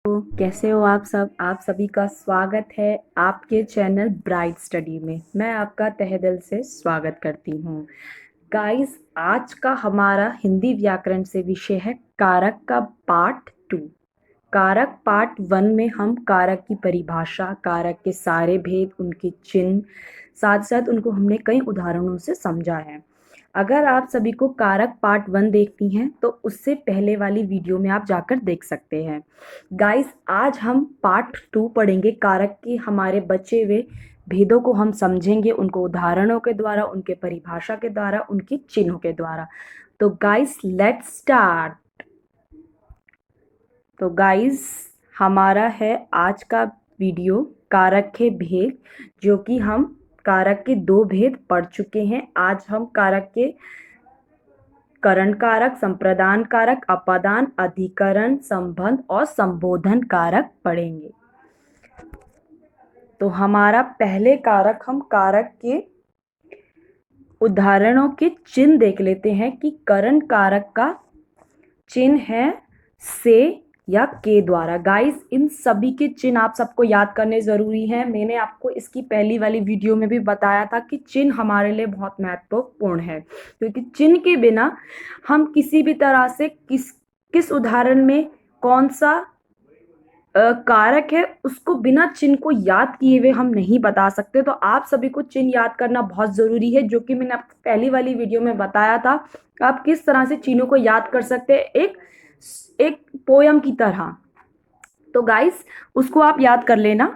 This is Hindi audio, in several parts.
कैसे हो आप सब। आप सभी का स्वागत है आपके चैनल ब्राइट स्टडी में। मैं आपका तहे दिल से स्वागत करती हूँ। गाइस, आज का हमारा हिंदी व्याकरण से विषय है कारक का पार्ट 2। कारक पार्ट 1 में हम कारक की परिभाषा, कारक के सारे भेद, उनके चिन्ह, साथ साथ उनको हमने कई उदाहरणों से समझा है। अगर आप सभी को कारक पार्ट 1 देखती हैं तो उससे पहले वाली वीडियो में आप जाकर देख सकते हैं। गाइस, आज हम पार्ट 2 पढ़ेंगे। कारक के हमारे बचे हुए भेदों को हम समझेंगे, उनको उदाहरणों के द्वारा, उनके परिभाषा के द्वारा, उनके चिन्हों के द्वारा। तो गाइस, लेट्स स्टार्ट। तो गाइस, हमारा है आज का वीडियो कारक के भेद, जो कि हम कारक के 2 भेद पढ़ चुके हैं। आज हम कारक के करण कारक, संप्रदान कारक, अपादान, अधिकरण, संबंध और संबोधन कारक पढ़ेंगे। तो हमारा पहले कारक, हम कारक के उदाहरणों के चिन्ह देख लेते हैं कि करण कारक का चिन्ह है से या के द्वारा। गाइस, इन सभी के चिन्ह आप सबको याद करने जरूरी है। मैंने आपको इसकी पहली वाली वीडियो में भी बताया था कि चिन्ह हमारे लिए बहुत महत्वपूर्ण है, क्योंकि चिन्ह के बिना हम किसी भी तरह से किस उदाहरण में कौन सा कारक है उसको बिना चिन्ह को याद किए हुए हम नहीं बता सकते। तो आप सभी को चिन्ह याद करना बहुत जरूरी है, जो कि मैंने आपको पहली वाली वीडियो में बताया था। आप किस तरह से चिन्हों को याद कर सकते हैं एक पोयम की तरह। तो गाइस, उसको आप याद कर लेना।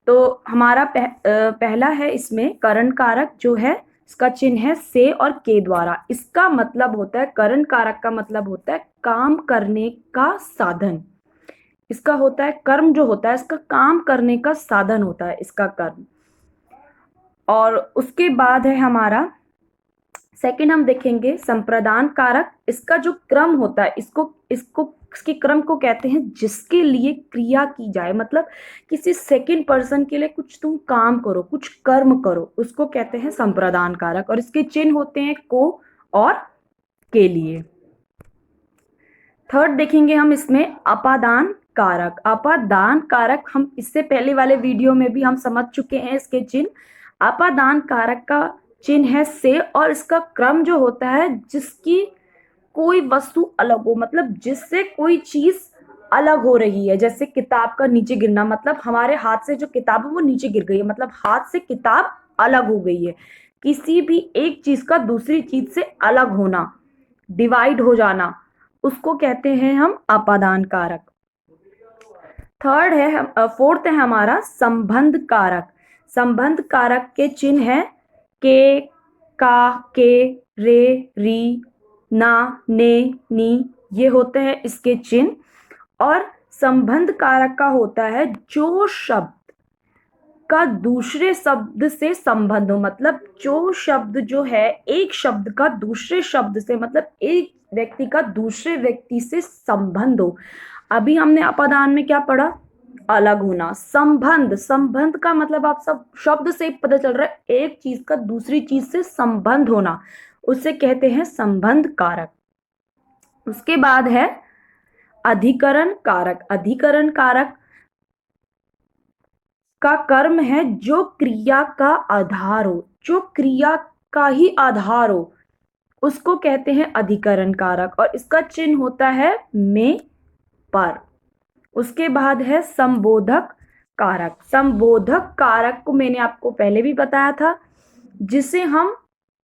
तो हमारा पहला है इसमें करण कारक, जो है इसका चिन्ह है से और के द्वारा। इसका मतलब होता है, करण कारक का मतलब होता है काम करने का साधन। इसका होता है कर्म, जो होता है इसका काम करने का साधन होता है इसका कर्म। और उसके बाद है हमारा सेकंड, हम देखेंगे संप्रदान कारक। इसका जो क्रम होता है, इसके क्रम को कहते हैं जिसके लिए क्रिया की जाए। मतलब किसी सेकंड पर्सन के लिए कुछ तुम काम करो, कुछ कर्म करो, उसको कहते हैं संप्रदान कारक। और इसके चिन्ह होते हैं को और के लिए। थर्ड देखेंगे हम इसमें अपादान कारक। अपादान कारक हम इससे पहले वाले वीडियो में भी हम समझ चुके हैं इसके चिन्ह। अपादान कारक का चिन्ह है से, और इसका क्रम जो होता है जिसकी कोई वस्तु अलग हो, मतलब जिससे कोई चीज अलग हो रही है। जैसे किताब का नीचे गिरना, मतलब हमारे हाथ से जो किताब है वो नीचे गिर गई है, मतलब हाथ से किताब अलग हो गई है। किसी भी एक चीज का दूसरी चीज से अलग होना, डिवाइड हो जाना, उसको कहते हैं हम अपादान कारक। थर्ड है फोर्थ है हमारा संबंध कारक। संबंध कारक के चिन्ह है के, का, के, रे, री, ना, ने, नी, ये होते हैं इसके चिन्ह। और संबंध कारक का होता है जो शब्द का दूसरे शब्द से संबंध हो। मतलब जो शब्द जो है एक शब्द का दूसरे शब्द से, मतलब एक व्यक्ति का दूसरे व्यक्ति से संबंध हो। अभी हमने अपादान में क्या पढ़ा? अलग होना। संबंध, संबंध का मतलब आप सब शब्द से पता चल रहा है एक चीज का दूसरी चीज से संबंध होना, उसे कहते हैं संबंध कारक। उसके बाद है अधिकरण कारक। अधिकरण कारक का कर्म है जो क्रिया का आधार हो, जो क्रिया का ही आधार हो, उसको कहते हैं अधिकरण कारक। और इसका चिन्ह होता है में, पर। उसके बाद है संबोधक कारक। संबोधक कारक को मैंने आपको पहले भी बताया था, जिसे हम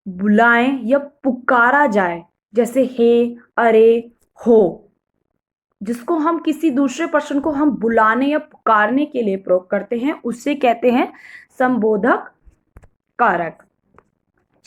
बुलाएं या पुकारा जाए, जैसे हे, अरे, हो, जिसको हम किसी दूसरे पर्सन को हम बुलाने या पुकारने के लिए प्रयोग करते हैं, उससे कहते हैं संबोधक कारक।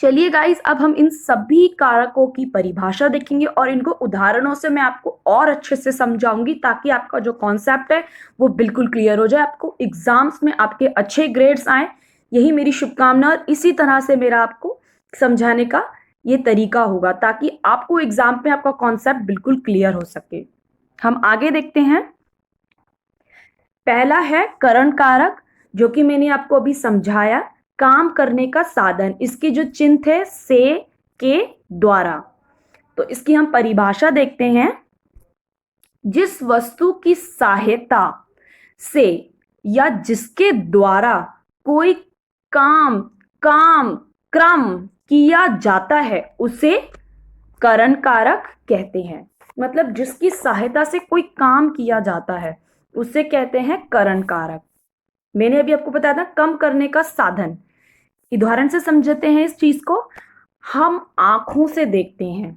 चलिए गाइस, अब हम इन सभी कारकों की परिभाषा देखेंगे और इनको उदाहरणों से मैं आपको और अच्छे से समझाऊंगी, ताकि आपका जो कॉन्सेप्ट है वो बिल्कुल क्लियर हो जाए, आपको एग्जाम्स में आपके अच्छे ग्रेड्स आए। यही मेरी शुभकामना, और इसी तरह से मेरा आपको समझाने का ये तरीका होगा, ताकि आपको एग्जाम में आपका कॉन्सेप्ट बिल्कुल क्लियर हो सके। हम आगे देखते हैं। पहला है करण कारक, जो कि मैंने आपको अभी समझाया, काम करने का साधन। इसके जो चिन्ह थे से, के द्वारा। तो इसकी हम परिभाषा देखते हैं। जिस वस्तु की सहायता से या जिसके द्वारा कोई काम काम क्रम किया जाता है उसे करण कारक कहते हैं। मतलब जिसकी सहायता से कोई काम किया जाता है उसे कहते हैं करण कारक। मैंने अभी आपको बताया था कम करने का साधन। उदाहरण से समझते हैं इस चीज को। हम आंखों से देखते हैं,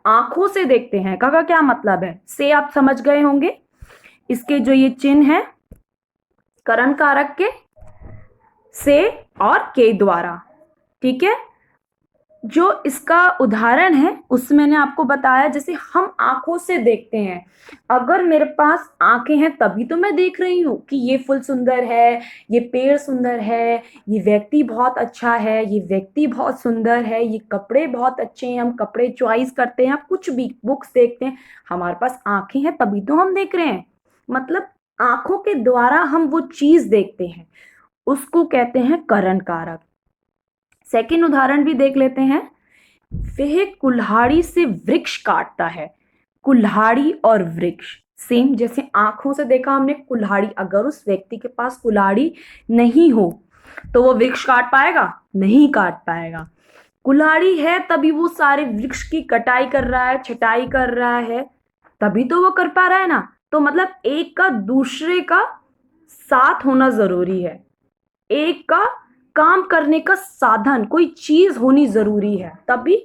आंखों से देखते हैं का क्या मतलब है, से आप समझ गए होंगे। इसके जो ये चिन्ह है करण कारक के, से और के द्वारा, ठीक है। जो इसका उदाहरण है उसमें मैंने आपको बताया जैसे हम आंखों से देखते हैं। अगर मेरे पास आंखें हैं तभी तो मैं देख रही हूँ कि ये फूल सुंदर है, ये पेड़ सुंदर है, ये व्यक्ति बहुत अच्छा है, ये व्यक्ति बहुत सुंदर है, ये कपड़े बहुत अच्छे हैं, हम कपड़े चॉइस करते हैं, कुछ भी बुक्स देखते हैं, हमारे पास आंखें हैं तभी तो हम देख रहे हैं। मतलब आंखों के द्वारा हम वो चीज देखते हैं, उसको कहते हैं करण कारक। सेकंड उदाहरण भी देख लेते हैं। वह कुल्हाड़ी से वृक्ष काटता है। कुल्हाड़ी और वृक्ष सेम, जैसे आंखों से देखा हमने कुल्हाड़ी, अगर उस व्यक्ति के पास कुल्हाड़ी नहीं हो तो वो वृक्ष काट पाएगा? नहीं काट पाएगा। कुल्हाड़ी है तभी वो सारे वृक्ष की कटाई कर रहा है, छटाई कर रहा है, तभी तो वो कर पा रहा है ना। तो मतलब एक का दूसरे का साथ होना जरूरी है, एक का काम करने का साधन कोई चीज होनी जरूरी है, तभी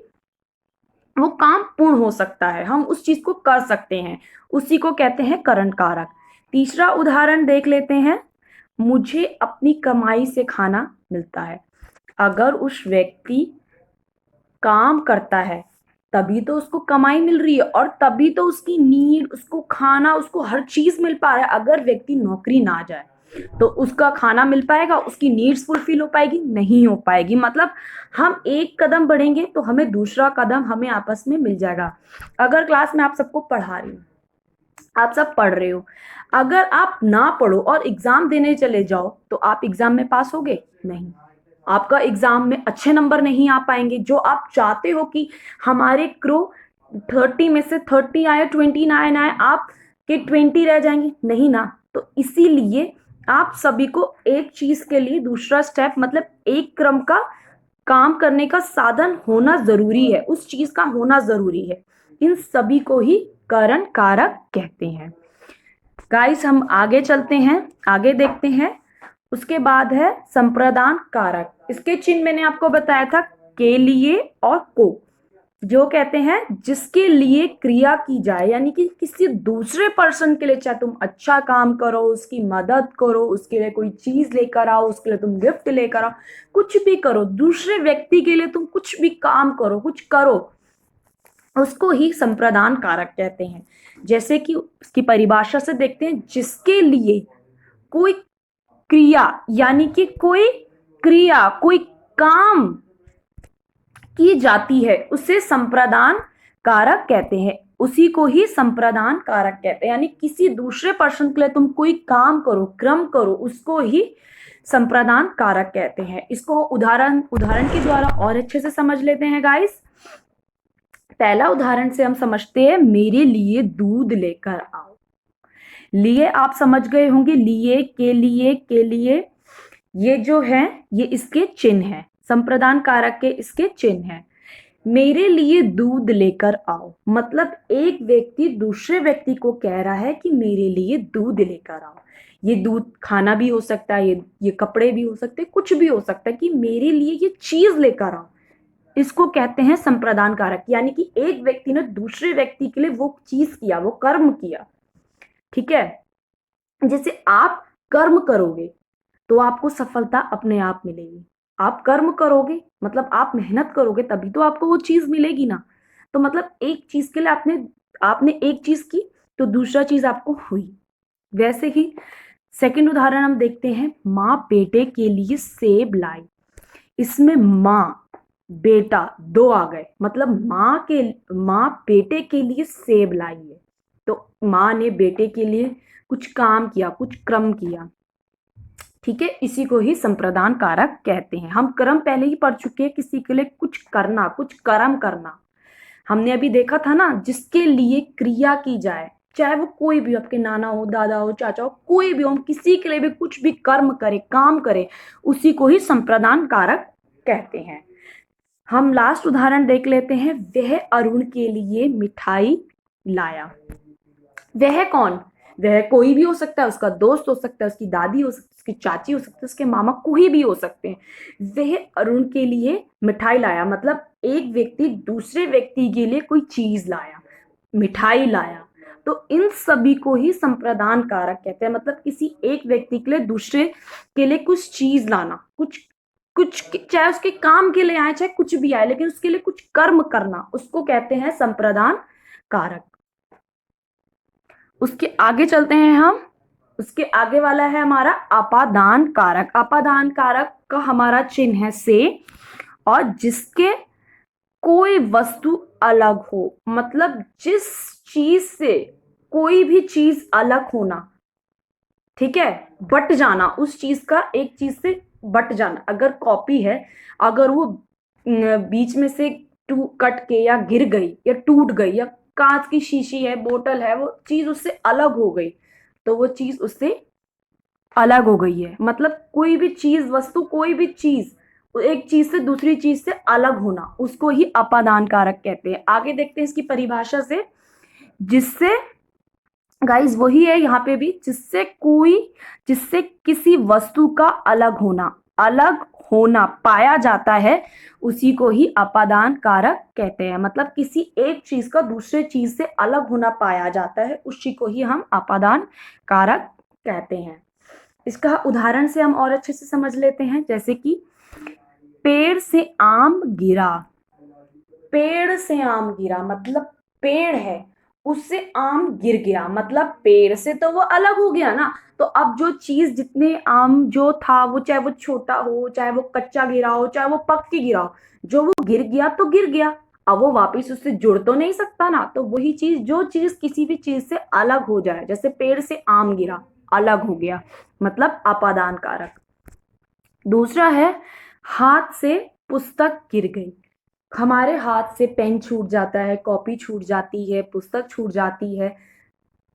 वो काम पूर्ण हो सकता है, हम उस चीज को कर सकते हैं, उसी को कहते हैं करण कारक। तीसरा उदाहरण देख लेते हैं। मुझे अपनी कमाई से खाना मिलता है। अगर उस व्यक्ति काम करता है तभी तो उसको कमाई मिल रही है और तभी तो उसकी नीड, उसको खाना, उसको हर चीज मिल पा रहा है। अगर व्यक्ति नौकरी ना जाए तो उसका खाना मिल पाएगा, उसकी नीड्स फुलफिल हो पाएगी? नहीं हो पाएगी। मतलब हम एक कदम बढ़ेंगे तो हमें दूसरा कदम हमें आपस में मिल जाएगा। अगर क्लास में आप सबको पढ़ा रही हूँ, आप सब पढ़ रहे हो, अगर आप ना पढ़ो और एग्जाम देने चले जाओ तो आप एग्जाम में पास होगे? नहीं। आपका एग्जाम में अच्छे नंबर नहीं आ पाएंगे। जो आप चाहते हो कि हमारे क्रो 30 में से 30 आए, 29 आए, आप के 20 रह जाएंगे? नहीं ना। तो इसीलिए आप सभी को एक चीज के लिए दूसरा स्टेप, मतलब एक क्रम का काम करने का साधन होना जरूरी है, उस चीज का होना जरूरी है। इन सभी को ही करण कारक कहते हैं। गाइस हम आगे चलते हैं, आगे देखते हैं। उसके बाद है संप्रदान कारक। इसके चिन्ह मैंने आपको बताया था, के लिए और को, जो कहते हैं जिसके लिए क्रिया की जाए, यानी कि किसी दूसरे पर्सन के लिए, चाहे तुम अच्छा काम करो, उसकी मदद करो, उसके लिए कोई चीज लेकर आओ, उसके लिए तुम गिफ्ट लेकर आओ, कुछ भी करो, दूसरे व्यक्ति के लिए तुम कुछ भी काम करो, कुछ करो, उसको ही संप्रदान कारक कहते हैं। जैसे कि उसकी परिभाषा से देखते हैं, जिसके लिए कोई क्रिया, यानी कि कोई क्रिया, कोई काम की जाती है उसे संप्रदान कारक कहते हैं, उसी को ही संप्रदान कारक कहते हैं। यानी किसी दूसरे पर्सन के लिए तुम कोई काम करो, क्रम करो, उसको ही संप्रदान कारक कहते हैं। इसको उदाहरण के द्वारा और अच्छे से समझ लेते हैं गाइस। पहला उदाहरण से हम समझते हैं, मेरे लिए दूध लेकर आओ। लिए आप समझ गए होंगे, लिए, के लिए, ये जो है ये इसके चिन्ह है, संप्रदान कारक के इसके चिन्ह हैं। मेरे लिए दूध लेकर आओ, मतलब एक व्यक्ति दूसरे व्यक्ति को कह रहा है कि मेरे लिए दूध लेकर आओ। ये दूध खाना भी हो सकता है, ये कपड़े भी हो सकते हैं, कुछ भी हो सकता है, कि मेरे लिए ये चीज लेकर आओ। इसको कहते हैं संप्रदान कारक। यानी कि एक व्यक्ति ने दूसरे व्यक्ति के लिए वो चीज किया, वो कर्म किया, ठीक है। जैसे आप कर्म करोगे तो आपको सफलता अपने आप मिलेगी। आप कर्म करोगे मतलब आप मेहनत करोगे तभी तो आपको वो चीज मिलेगी ना। तो मतलब एक चीज के लिए आपने एक चीज की तो दूसरा चीज आपको हुई। वैसे ही सेकंड उदाहरण हम देखते हैं, माँ बेटे के लिए सेब लाई। इसमें माँ बेटा दो आ गए, मतलब माँ बेटे के लिए सेब लाई है। तो माँ ने बेटे के लिए कुछ काम किया, कुछ क्रम किया, ठीक है। इसी को ही संप्रदान कारक कहते हैं। हम क्रम पहले ही पढ़ चुके हैं, किसी के लिए कुछ करना, कुछ कर्म करना। हमने अभी देखा था ना, जिसके लिए क्रिया की जाए, चाहे वो कोई भी हो, आपके नाना हो, दादा हो, चाचा हो, कोई भी हो, हम किसी के लिए भी कुछ भी कर्म करे, काम करे, उसी को ही संप्रदान कारक कहते हैं। हम लास्ट उदाहरण देख लेते हैं। वह अरुण के लिए मिठाई लाया। वह कौन? वह कोई भी हो सकता है, उसका दोस्त हो सकता है, उसकी दादी हो सकती है, उसकी चाची हो सकती है, उसके मामा, कोई भी हो सकते हैं। वह अरुण के लिए मिठाई लाया, मतलब एक व्यक्ति दूसरे व्यक्ति के लिए कोई चीज लाया, मिठाई लाया। तो इन सभी को ही संप्रदान कारक कहते हैं, मतलब किसी एक व्यक्ति के लिए दूसरे के लिए कुछ चीज लाना, कुछ कुछ चाहे उसके काम के लिए आए, चाहे कुछ भी आए, लेकिन उसके लिए कुछ कर्म करना, उसको कहते हैं संप्रदान कारक। उसके आगे चलते हैं हम। उसके आगे वाला है हमारा अपादान कारक। अपादान कारक का हमारा चिन्ह है से, और जिसके कोई वस्तु अलग हो, मतलब जिस चीज से कोई भी चीज अलग होना, ठीक है, बट जाना, उस चीज का एक चीज से बट जाना। अगर कॉपी है, अगर वो बीच में से कट के या गिर गई या टूट गई, या कांच की शीशी है, बोतल है, वो चीज उससे अलग हो गई, तो वो चीज उससे अलग हो गई है। मतलब कोई भी चीज, वस्तु, कोई भी चीज एक चीज से दूसरी चीज से अलग होना, उसको ही अपादान कारक कहते हैं। आगे देखते हैं इसकी परिभाषा से। जिससे, गाइस वही है यहाँ पे भी, जिससे किसी वस्तु का अलग होना पाया जाता है, उसी को ही अपादान कारक कहते हैं। मतलब किसी एक चीज का दूसरे चीज से अलग होना पाया जाता है, उसी को ही हम अपादान कारक कहते हैं। इसका उदाहरण से हम और अच्छे से समझ लेते हैं, जैसे कि पेड़ से आम गिरा। पेड़ से आम गिरा मतलब पेड़ है, उससे आम गिर गया, मतलब पेड़ से तो वो अलग हो गया ना। तो अब जो चीज, जितने आम जो था, वो चाहे वो छोटा हो, चाहे वो कच्चा गिरा हो, चाहे वो पक के गिरा हो, जो वो गिर गया तो गिर गया, अब वो वापस उससे जुड़ तो नहीं सकता ना। तो वही चीज, जो चीज किसी भी चीज से अलग हो जाए, जैसे पेड़ से आम गिरा, अलग हो गया, मतलब अपादान कारक। दूसरा है हाथ से पुस्तक गिर गई। हमारे हाथ से पेन छूट जाता है, कॉपी छूट जाती है, पुस्तक छूट जाती है,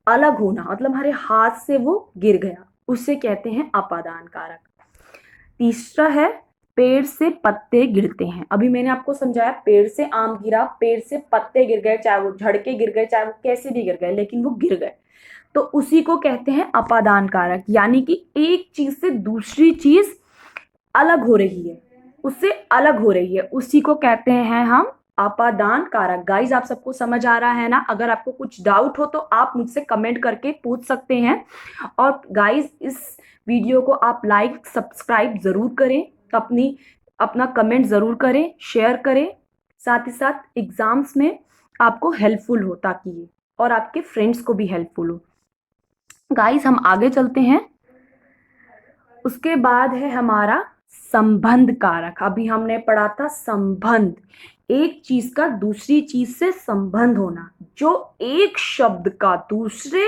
अलग होना, मतलब हमारे हाथ से वो गिर गया, उसे कहते हैं अपादान कारक। तीसरा है पेड़ से पत्ते गिरते हैं। अभी मैंने आपको समझाया, पेड़ से आम गिरा, पेड़ से पत्ते गिर गए, चाहे वो झड़ के गिर गए, चाहे वो कैसे भी गिर गए, लेकिन वो गिर गए, तो उसी को कहते हैं अपादान कारक। यानी कि एक चीज से दूसरी चीज अलग हो रही है, उससे अलग हो रही है, उसी को कहते हैं हम अपादान कारक। गाइज आप सबको समझ आ रहा है ना? अगर आपको कुछ डाउट हो तो आप मुझसे कमेंट करके पूछ सकते हैं। और गाइज इस वीडियो को आप लाइक सब्सक्राइब जरूर करें, अपना कमेंट जरूर करें, शेयर करें, साथ ही साथ एग्जाम्स में आपको हेल्पफुल हो, ताकि ये और आपके फ्रेंड्स को भी हेल्पफुल हो। गाइज हम आगे चलते हैं। उसके बाद है हमारा संबंध कारक। अभी हमने पढ़ा था संबंध, एक चीज का दूसरी चीज से संबंध होना, जो एक शब्द का दूसरे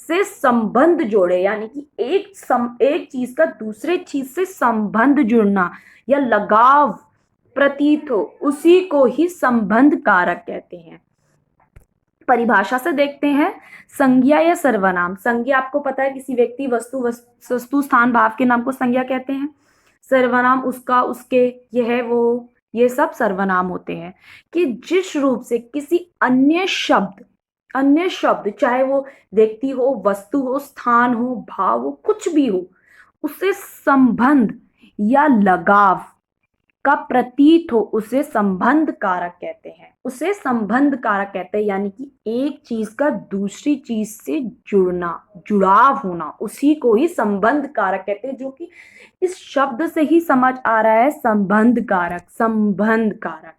से संबंध जोड़े, यानी कि एक चीज का दूसरे चीज से संबंध जुड़ना या लगाव प्रतीत हो, उसी को ही संबंध कारक कहते हैं। परिभाषा से देखते हैं। संज्ञा या सर्वनाम। संज्ञा आपको पता है, किसी व्यक्ति, वस्तु, स्थान, भाव के नाम को संज्ञा कहते हैं। सर्वनाम उसका, उसके, यह, वो, ये सब सर्वनाम होते हैं। कि जिस रूप से किसी अन्य शब्द चाहे वो व्यक्ति हो, वस्तु हो, स्थान हो, भाव हो, कुछ भी हो, उससे संबंध या लगाव का प्रतीत हो, उसे संबंध कारक कहते हैं। उसे संबंध कारक कहते हैं, यानी कि एक चीज का दूसरी चीज से जुड़ना, जुड़ाव होना, उसी को ही संबंध कारक कहते हैं। जो कि इस शब्द से ही समझ आ रहा है, संबंध कारक, संबंध कारक।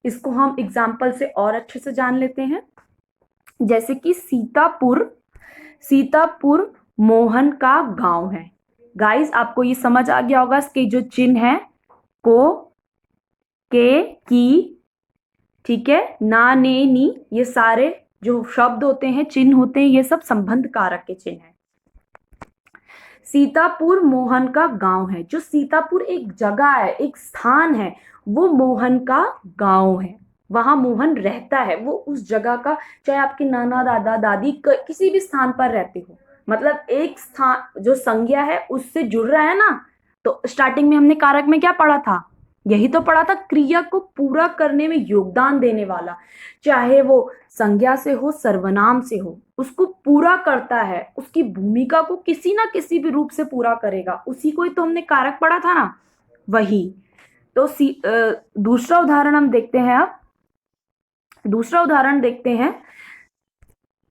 इसको हम एग्जाम्पल से और अच्छे से जान लेते हैं। जैसे कि सीतापुर मोहन का गांव है। गाइस आपको ये समझ आ गया होगा, इसके जो चिन्ह है, को, के, की, ठीक है, ना, ने, नी, ये सारे जो शब्द होते हैं, चिन्ह होते हैं, ये सब संबंध कारक के चिन्ह हैं। सीतापुर मोहन का गांव है। जो सीतापुर एक जगह है, एक स्थान है, वो मोहन का गांव है। वहां मोहन रहता है, वो उस जगह का, चाहे आपके नाना दादा दादी किसी भी स्थान पर रहते हो, मतलब एक स्थान जो संज्ञा है उससे जुड़ रहा है ना। तो स्टार्टिंग में हमने कारक में क्या पढ़ा था, यही तो पढ़ा था, क्रिया को पूरा करने में योगदान देने वाला, चाहे वो संज्ञा से हो सर्वनाम से हो, उसको पूरा करता है, उसकी भूमिका को किसी ना किसी भी रूप से पूरा करेगा, उसी को ही तो हमने कारक पढ़ा था ना, वही। तो दूसरा उदाहरण हम देखते हैं। अब दूसरा उदाहरण देखते हैं।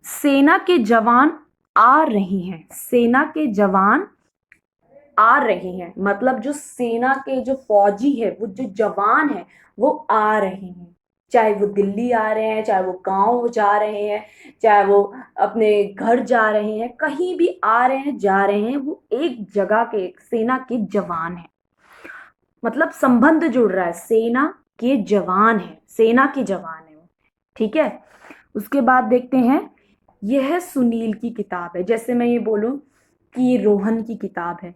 सेना के जवान आ रहे हैं, सेना के जवान आ रहे हैं, मतलब जो सेना के जो फौजी है, वो जो जवान है वो आ रहे हैं, चाहे वो दिल्ली आ रहे हैं, चाहे वो गांव जा रहे हैं, चाहे वो अपने घर जा रहे हैं, कहीं भी आ रहे हैं जा रहे हैं, वो एक जगह के एक सेना के जवान है, मतलब संबंध जुड़ रहा है, सेना के जवान है, सेना के जवान है वो। ठीक है। उसके बाद देखते हैं, यह सुनील की किताब है, जैसे मैं ये बोलूं कि ये रोहन की किताब है,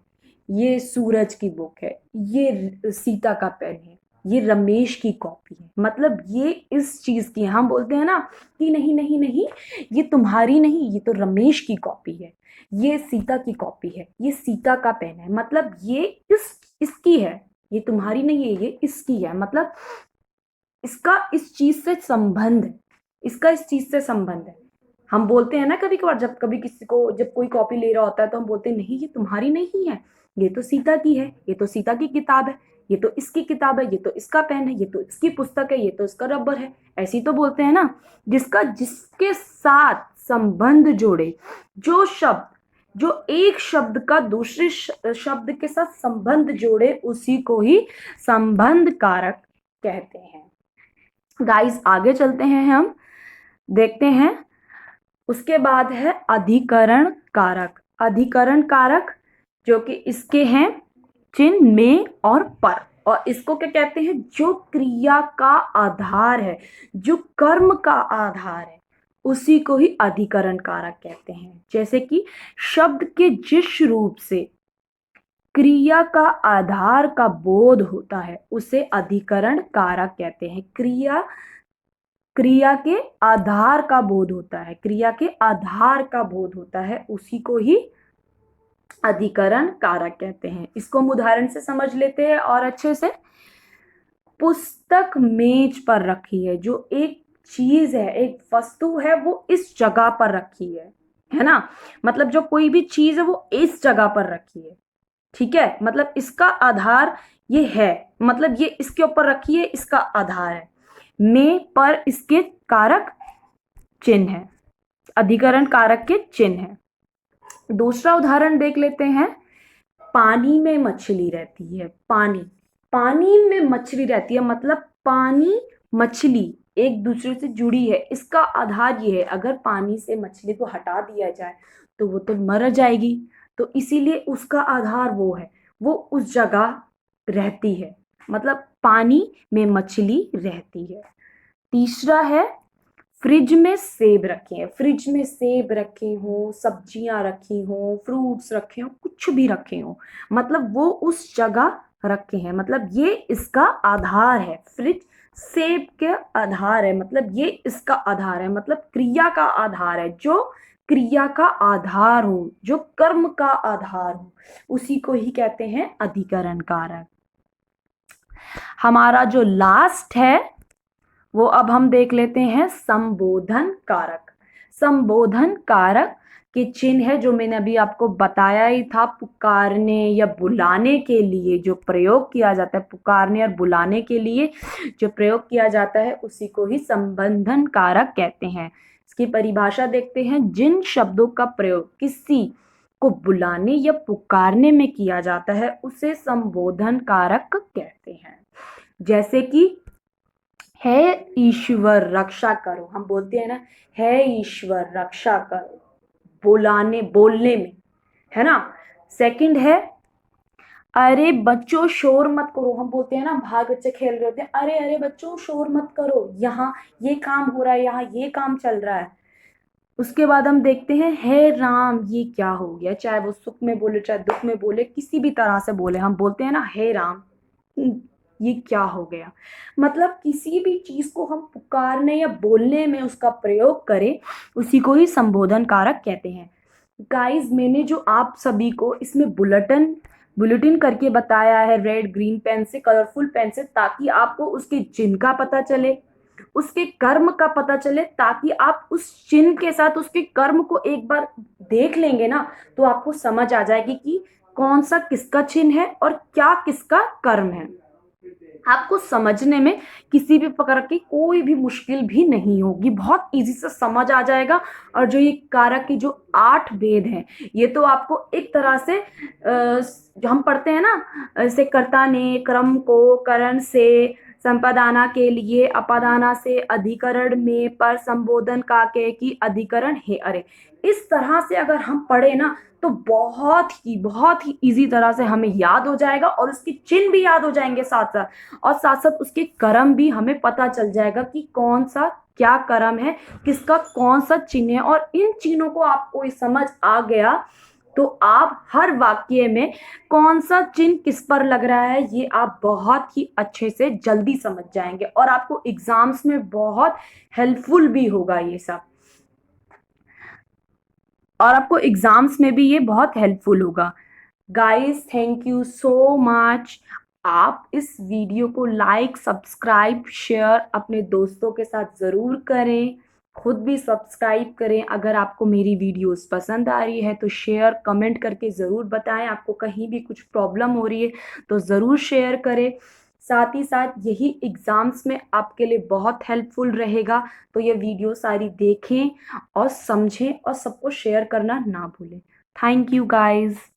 ये सूरज की बुक है, ये सीता का पेन है, ये रमेश की कॉपी है, मतलब ये इस चीज की है। हम बोलते हैं ना कि नहीं नहीं नहीं, ये तुम्हारी नहीं, ये तो रमेश की कॉपी है, ये सीता की कॉपी है, ये सीता का पेन है, मतलब ये इसकी है, ये तुम्हारी नहीं है, ये इसकी है, मतलब इसका इस चीज से संबंध है, इसका इस चीज से संबंध है। हम बोलते हैं ना कभी कभार, जब कभी किसी को जब कोई कॉपी ले रहा होता है तो हम बोलते हैं नहीं ये तुम्हारी नहीं है, ये तो सीता की है, ये तो सीता की किताब है, ये तो इसकी किताब है, ये तो इसका पेन है, ये तो इसकी पुस्तक है, ये तो इसका रबर है, ऐसे ही तो बोलते हैं ना। जिसका जिसके साथ संबंध जोड़े, जो शब्द जो एक शब्द का दूसरे शब्द के साथ संबंध जोड़े, उसी को ही संबंध कारक कहते हैं। गाइस आगे चलते हैं, हम देखते हैं। उसके बाद है अधिकरण कारक। अधिकरण कारक जो कि इसके हैं चिन्ह, में और पर, और इसको क्या कहते हैं, जो क्रिया का आधार है, जो कर्म का आधार है, उसी को ही अधिकरण कारक कहते हैं। जैसे कि शब्द के जिस रूप से क्रिया का आधार का बोध होता है, उसे अधिकरण कारक कहते हैं। क्रिया के आधार का बोध होता है, क्रिया के आधार का बोध होता है, उसी को ही अधिकरण कारक कहते हैं। इसको हम उदाहरण से समझ लेते हैं और अच्छे से। पुस्तक मेज पर रखी है, जो एक चीज है, एक वस्तु है, वो इस जगह पर रखी है ना, मतलब जो कोई भी चीज है वो इस जगह पर रखी है। ठीक है, मतलब इसका आधार ये है, मतलब ये इसके ऊपर रखी है, इसका आधार है, में पर इसके कारक चिन्ह है, अधिकरण कारक के चिन्ह है। दूसरा उदाहरण देख लेते हैं। पानी में मछली रहती है, पानी में मछली रहती है, मतलब पानी मछली एक दूसरे से जुड़ी है, इसका आधार ये है, अगर पानी से मछली को हटा दिया जाए तो वो तो मर जाएगी, तो इसीलिए उसका आधार वो है, वो उस जगह रहती है, मतलब पानी में मछली रहती है। तीसरा है, फ्रिज में सेब रखे हैं, फ्रिज में सेब रखे हो, सब्जियां रखी हो, फ्रूट्स रखे हो, कुछ भी रखे हो, मतलब वो उस जगह रखे हैं, मतलब ये इसका आधार है, फ्रिज सेब के आधार है, मतलब ये इसका आधार है, मतलब क्रिया का आधार है, जो क्रिया का आधार हो, जो कर्म का आधार हो, उसी को ही कहते हैं अधिकरण कारक। हमारा जो लास्ट है वो अब हम देख लेते हैं, संबोधन कारक। संबोधन कारक के चिन्ह है, जो मैंने अभी आपको बताया ही था, पुकारने या बुलाने के लिए जो प्रयोग किया जाता है, पुकारने और बुलाने के लिए जो प्रयोग किया जाता है, उसी को ही संबोधन कारक कहते हैं। इसकी परिभाषा देखते हैं। जिन शब्दों का प्रयोग किसी को बुलाने या पुकारने में किया जाता है, उसे संबोधन कारक कहते हैं। जैसे कि है ईश्वर रक्षा करो, हम बोलते हैं ना, है ईश्वर रक्षा करो, बोलने में, है ना। सेकंड है, अरे बच्चों शोर मत करो, हम बोलते हैं ना, बाहर बच्चे खेल रहे होते हैं, अरे अरे बच्चों शोर मत करो, यहाँ ये काम हो रहा है, यहाँ ये काम चल रहा है। उसके बाद हम देखते हैं, हे राम ये क्या हो गया, चाहे वो सुख में बोले चाहे दुख में बोले, किसी भी तरह से बोले, हम बोलते हैं ना हे राम, ये क्या हो गया। मतलब किसी भी चीज को हम पुकारने या बोलने में उसका प्रयोग करें, उसी को ही संबोधन कारक कहते हैं। गाइस, मैंने जो आप सभी को इसमें बुलेटिन बुलेटिन करके बताया है, रेड ग्रीन पेन से, कलरफुल पेन से, ताकि आपको उसके चिन्ह का पता चले, उसके कर्म का पता चले, ताकि आप उस चिन्ह के साथ उसके कर्म को एक बार देख लेंगे ना, तो आपको समझ आ जाएगी कि कौन सा किसका चिन्ह है और क्या किसका कर्म है। आपको समझने में किसी भी प्रकार की कोई भी मुश्किल भी नहीं होगी, बहुत इजी से समझ आ जाएगा। और जो ये कारक की जो 8 भेद हैं, ये तो आपको एक तरह से जो हम पढ़ते हैं ना, जैसे कर्ता ने क्रम को करण से, संपादाना के लिए अपादाना से, अधिकरण में पर संबोधन का के की अधिकरण है। अरे, इस तरह से अगर हम पढ़े ना, तो बहुत ही इजी तरह से हमें याद हो जाएगा, और उसके चिन्ह भी याद हो जाएंगे साथ साथ, और साथ साथ उसके कर्म भी हमें पता चल जाएगा कि कौन सा क्या कर्म है, किसका कौन सा चिन्ह है। और इन चिन्हों को आपको समझ आ गया तो आप हर वाक्य में कौन सा चिन्ह किस पर लग रहा है, ये आप बहुत ही अच्छे से जल्दी समझ जाएंगे, और आपको एग्जाम्स में बहुत हेल्पफुल भी होगा ये सब, और आपको एग्जाम्स में भी ये बहुत हेल्पफुल होगा। Guys, thank you so much. आप इस वीडियो को लाइक, सब्सक्राइब, शेयर अपने दोस्तों के साथ ज़रूर करें, खुद भी सब्सक्राइब करें। अगर आपको मेरी वीडियोस पसंद आ रही है तो शेयर कमेंट करके ज़रूर बताएं। आपको कहीं भी कुछ प्रॉब्लम हो रही है तो ज़रूर शेयर करें। साथ ही साथ यही एग्ज़ाम्स में आपके लिए बहुत हेल्पफुल रहेगा, तो ये वीडियो सारी देखें और समझें, और सबको शेयर करना ना भूलें। Thank you guys.